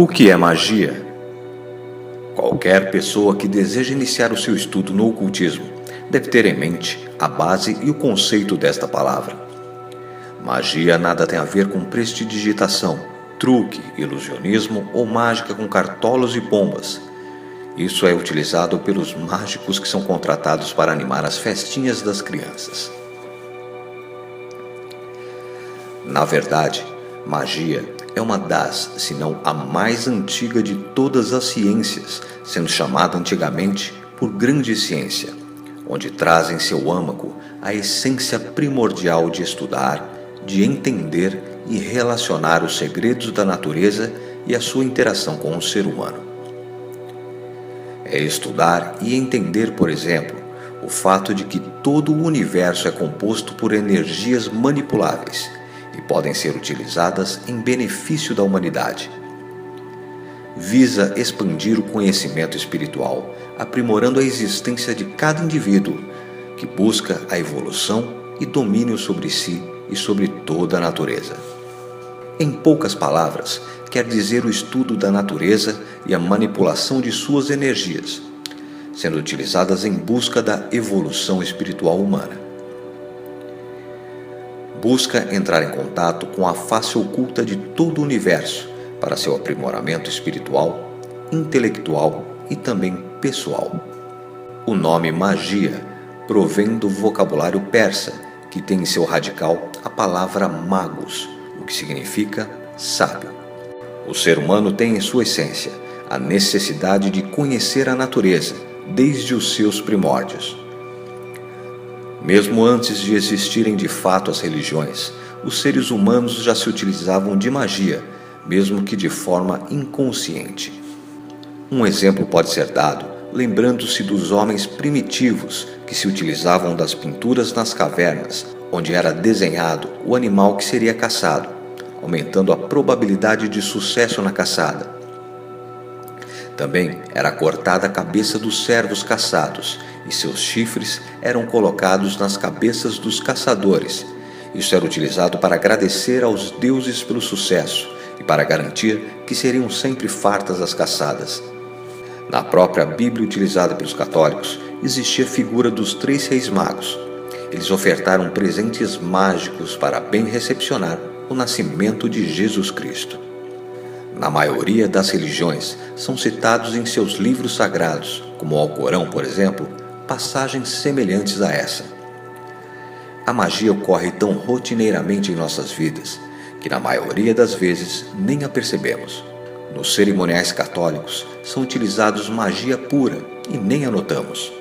O que é magia? Qualquer pessoa que deseja iniciar o seu estudo no ocultismo deve ter em mente a base e o conceito desta palavra. Magia nada tem a ver com prestidigitação, truque, ilusionismo ou mágica com cartolos e pombas. Isso é utilizado pelos mágicos que são contratados para animar as festinhas das crianças. Na verdade, magia é uma das, se não a mais antiga de todas as ciências, sendo chamada antigamente por grande ciência, onde traz em seu âmago a essência primordial de estudar, de entender e relacionar os segredos da natureza e a sua interação com o ser humano. É estudar e entender, por exemplo, o fato de que todo o universo é composto por energias manipuláveis e podem ser utilizadas em benefício da humanidade. Visa expandir o conhecimento espiritual, aprimorando a existência de cada indivíduo, que busca a evolução e domínio sobre si e sobre toda a natureza. Em poucas palavras, quer dizer o estudo da natureza e a manipulação de suas energias, sendo utilizadas em busca da evolução espiritual humana. Busca entrar em contato com a face oculta de todo o universo para seu aprimoramento espiritual, intelectual e também pessoal. O nome magia provém do vocabulário persa, que tem em seu radical a palavra magos, o que significa sábio. O ser humano tem em sua essência a necessidade de conhecer a natureza desde os seus primórdios. Mesmo antes de existirem de fato as religiões, os seres humanos já se utilizavam de magia, mesmo que de forma inconsciente. Um exemplo pode ser dado lembrando-se dos homens primitivos que se utilizavam das pinturas nas cavernas, onde era desenhado o animal que seria caçado, aumentando a probabilidade de sucesso na caçada. Também era cortada a cabeça dos servos caçados e seus chifres eram colocados nas cabeças dos caçadores. Isso era utilizado para agradecer aos deuses pelo sucesso e para garantir que seriam sempre fartas as caçadas. Na própria Bíblia utilizada pelos católicos, existia a figura dos 3 reis magos. Eles ofertaram presentes mágicos para bem recepcionar o nascimento de Jesus Cristo. Na maioria das religiões, são citados em seus livros sagrados, como o Alcorão, por exemplo, passagens semelhantes a essa. A magia ocorre tão rotineiramente em nossas vidas, que na maioria das vezes nem a percebemos. Nos cerimoniais católicos, são utilizados magia pura e nem a notamos.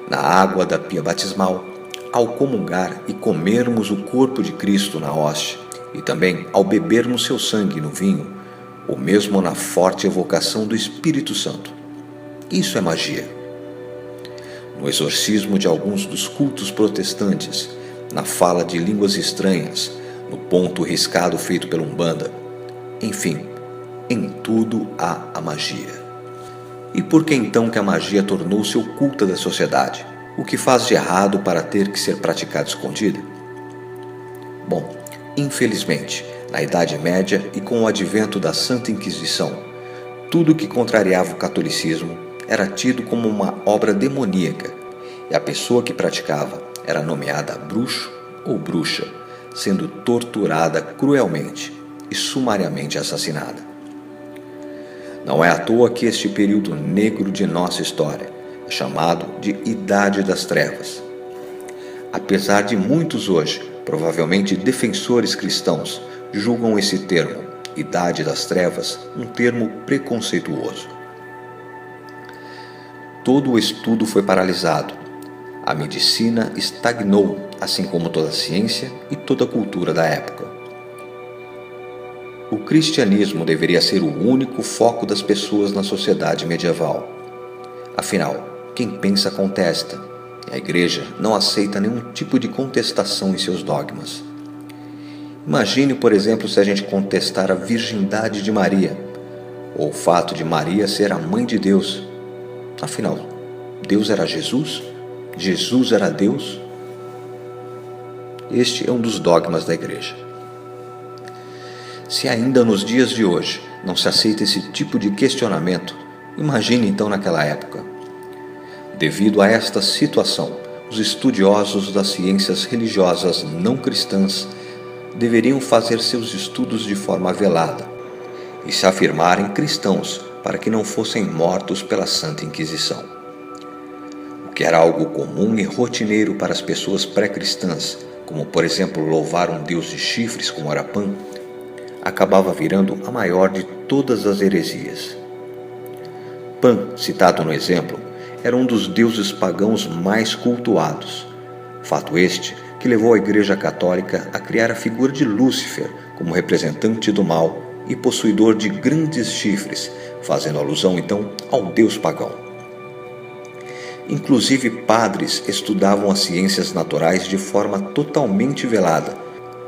Na água da pia batismal, ao comungar e comermos o corpo de Cristo na hóstia, e também ao bebermos seu sangue no vinho, ou mesmo na forte evocação do Espírito Santo. Isso é magia. No exorcismo de alguns dos cultos protestantes, na fala de línguas estranhas, no ponto riscado feito pela Umbanda, enfim, em tudo há a magia. E por que então que a magia tornou-se oculta da sociedade? O que faz de errado para ter que ser praticada escondida? Bom, infelizmente, na Idade Média e com o advento da Santa Inquisição, tudo que contrariava o catolicismo era tido como uma obra demoníaca, e a pessoa que praticava era nomeada bruxo ou bruxa, sendo torturada cruelmente e sumariamente assassinada. Não é à toa que este período negro de nossa história é chamado de Idade das Trevas. Apesar de muitos hoje, provavelmente defensores cristãos, julgam esse termo, Idade das Trevas, um termo preconceituoso. Todo o estudo foi paralisado. A medicina estagnou, assim como toda a ciência e toda a cultura da época. O cristianismo deveria ser o único foco das pessoas na sociedade medieval. Afinal, quem pensa contesta, e a Igreja não aceita nenhum tipo de contestação em seus dogmas. Imagine, por exemplo, se a gente contestar a virgindade de Maria, ou o fato de Maria ser a mãe de Deus. Afinal, Deus era Jesus? Jesus era Deus? Este é um dos dogmas da Igreja. Se ainda nos dias de hoje não se aceita esse tipo de questionamento, imagine então naquela época. Devido a esta situação, os estudiosos das ciências religiosas não cristãs deveriam fazer seus estudos de forma velada e se afirmarem cristãos para que não fossem mortos pela Santa Inquisição. O que era algo comum e rotineiro para as pessoas pré-cristãs, como por exemplo louvar um deus de chifres como era Pan, acabava virando a maior de todas as heresias. Pan, citado no exemplo, era um dos deuses pagãos mais cultuados. Fato este que levou a Igreja Católica a criar a figura de Lúcifer como representante do mal e possuidor de grandes chifres, fazendo alusão então ao deus pagão. Inclusive padres estudavam as ciências naturais de forma totalmente velada,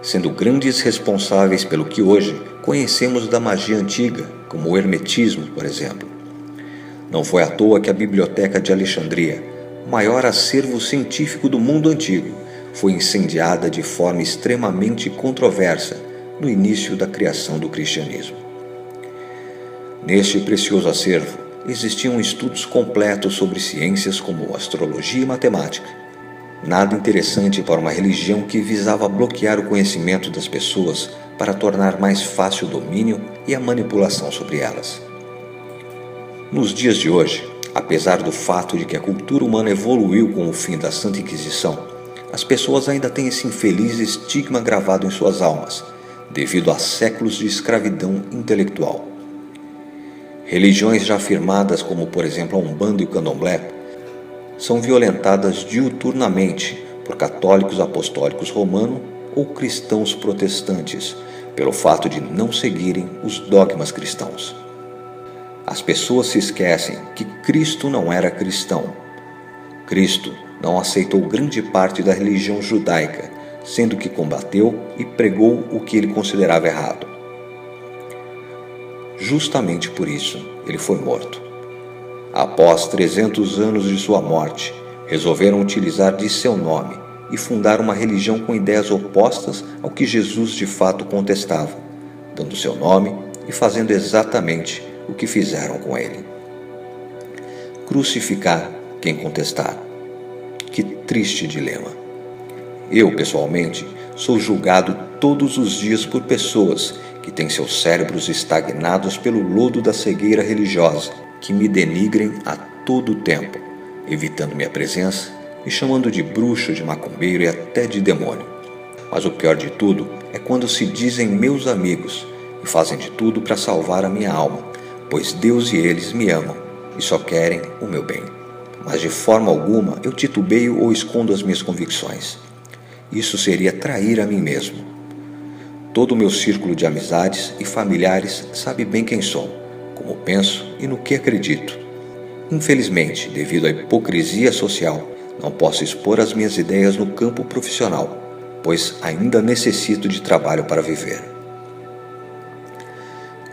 sendo grandes responsáveis pelo que hoje conhecemos da magia antiga, como o hermetismo, por exemplo. Não foi à toa que a Biblioteca de Alexandria, o maior acervo científico do mundo antigo, foi incendiada de forma extremamente controversa no início da criação do cristianismo. Neste precioso acervo existiam estudos completos sobre ciências como astrologia e matemática. Nada interessante para uma religião que visava bloquear o conhecimento das pessoas para tornar mais fácil o domínio e a manipulação sobre elas. Nos dias de hoje, apesar do fato de que a cultura humana evoluiu com o fim da Santa Inquisição, as pessoas ainda têm esse infeliz estigma gravado em suas almas, devido a séculos de escravidão intelectual. Religiões já afirmadas, como por exemplo a Umbanda e o Candomblé, são violentadas diuturnamente por católicos apostólicos romanos ou cristãos protestantes, pelo fato de não seguirem os dogmas cristãos. As pessoas se esquecem que Cristo não era cristão. Cristo não aceitou grande parte da religião judaica, sendo que combateu e pregou o que ele considerava errado. Justamente por isso, ele foi morto. Após 300 anos de sua morte, resolveram utilizar de seu nome e fundar uma religião com ideias opostas ao que Jesus de fato contestava, dando seu nome e fazendo exatamente o que fizeram com ele. Crucificar quem contestar. Que triste dilema. Eu, pessoalmente, sou julgado todos os dias por pessoas que têm seus cérebros estagnados pelo lodo da cegueira religiosa, que me denigrem a todo tempo, evitando minha presença, me chamando de bruxo, de macumbeiro e até de demônio. Mas o pior de tudo é quando se dizem meus amigos e fazem de tudo para salvar a minha alma, pois Deus e eles me amam e só querem o meu bem. Mas de forma alguma eu titubeio ou escondo as minhas convicções. Isso seria trair a mim mesmo. Todo o meu círculo de amizades e familiares sabe bem quem sou, como penso e no que acredito. Infelizmente, devido à hipocrisia social, não posso expor as minhas ideias no campo profissional, pois ainda necessito de trabalho para viver.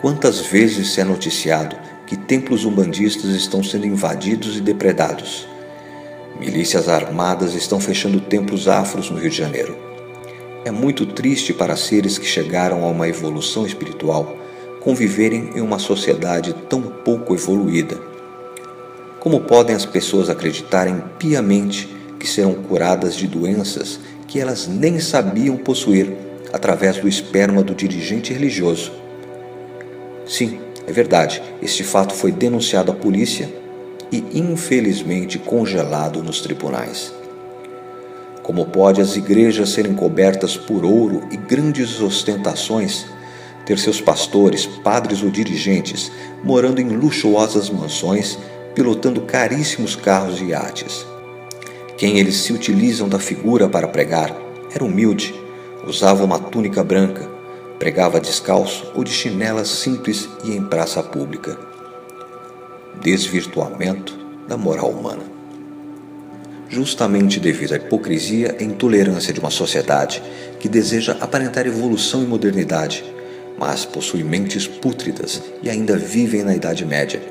Quantas vezes se é noticiado que templos umbandistas estão sendo invadidos e depredados? Milícias armadas estão fechando templos afros no Rio de Janeiro. É muito triste para seres que chegaram a uma evolução espiritual conviverem em uma sociedade tão pouco evoluída. Como podem as pessoas acreditarem piamente que serão curadas de doenças que elas nem sabiam possuir através do esperma do dirigente religioso? Sim, é verdade, este fato foi denunciado à polícia e infelizmente congelado nos tribunais. Como pode as igrejas serem cobertas por ouro e grandes ostentações, ter seus pastores, padres ou dirigentes morando em luxuosas mansões, pilotando caríssimos carros e iates? Quem eles se utilizam da figura para pregar era humilde, usava uma túnica branca, pregava descalço ou de chinelas simples e em praça pública. Desvirtuamento da moral humana. Justamente devido à hipocrisia e intolerância de uma sociedade que deseja aparentar evolução e modernidade, mas possui mentes pútridas e ainda vivem na Idade Média.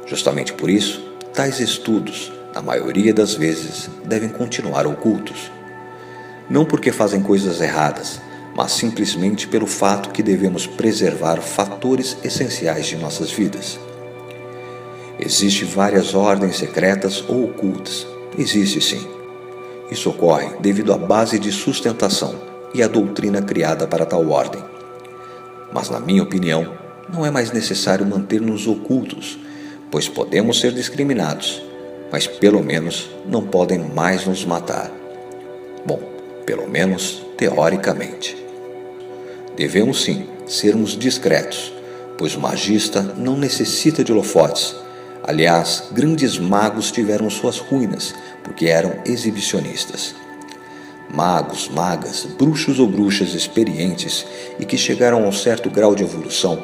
Justamente por isso, tais estudos, na maioria das vezes, devem continuar ocultos. Não porque fazem coisas erradas, mas simplesmente pelo fato que devemos preservar fatores essenciais de nossas vidas. Existem várias ordens secretas ou ocultas. Existe sim. Isso ocorre devido à base de sustentação e à doutrina criada para tal ordem. Mas, na minha opinião, não é mais necessário manter-nos ocultos, pois podemos ser discriminados, mas pelo menos não podem mais nos matar. Bom, pelo menos teoricamente. Devemos sim sermos discretos, pois o magista não necessita de holofotes. Aliás, grandes magos tiveram suas ruínas porque eram exibicionistas. Magos, magas, bruxos ou bruxas experientes e que chegaram a um certo grau de evolução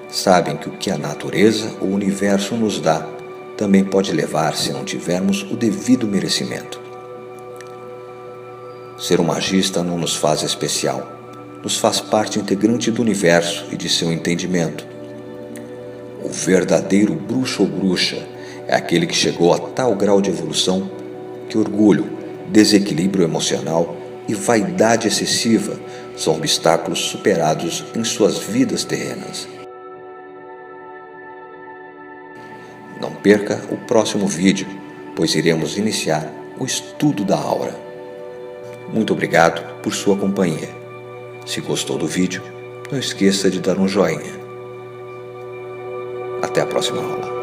sabem que o que a natureza ou o universo nos dá também pode levar se não tivermos o devido merecimento. Ser um magista não nos faz especial, nos faz parte integrante do universo e de seu entendimento. O verdadeiro bruxo ou bruxa é aquele que chegou a tal grau de evolução que orgulho, desequilíbrio emocional e vaidade excessiva são obstáculos superados em suas vidas terrenas. Não perca o próximo vídeo, pois iremos iniciar o estudo da aura. Muito obrigado por sua companhia. Se gostou do vídeo, não esqueça de dar um joinha. Até a próxima aula.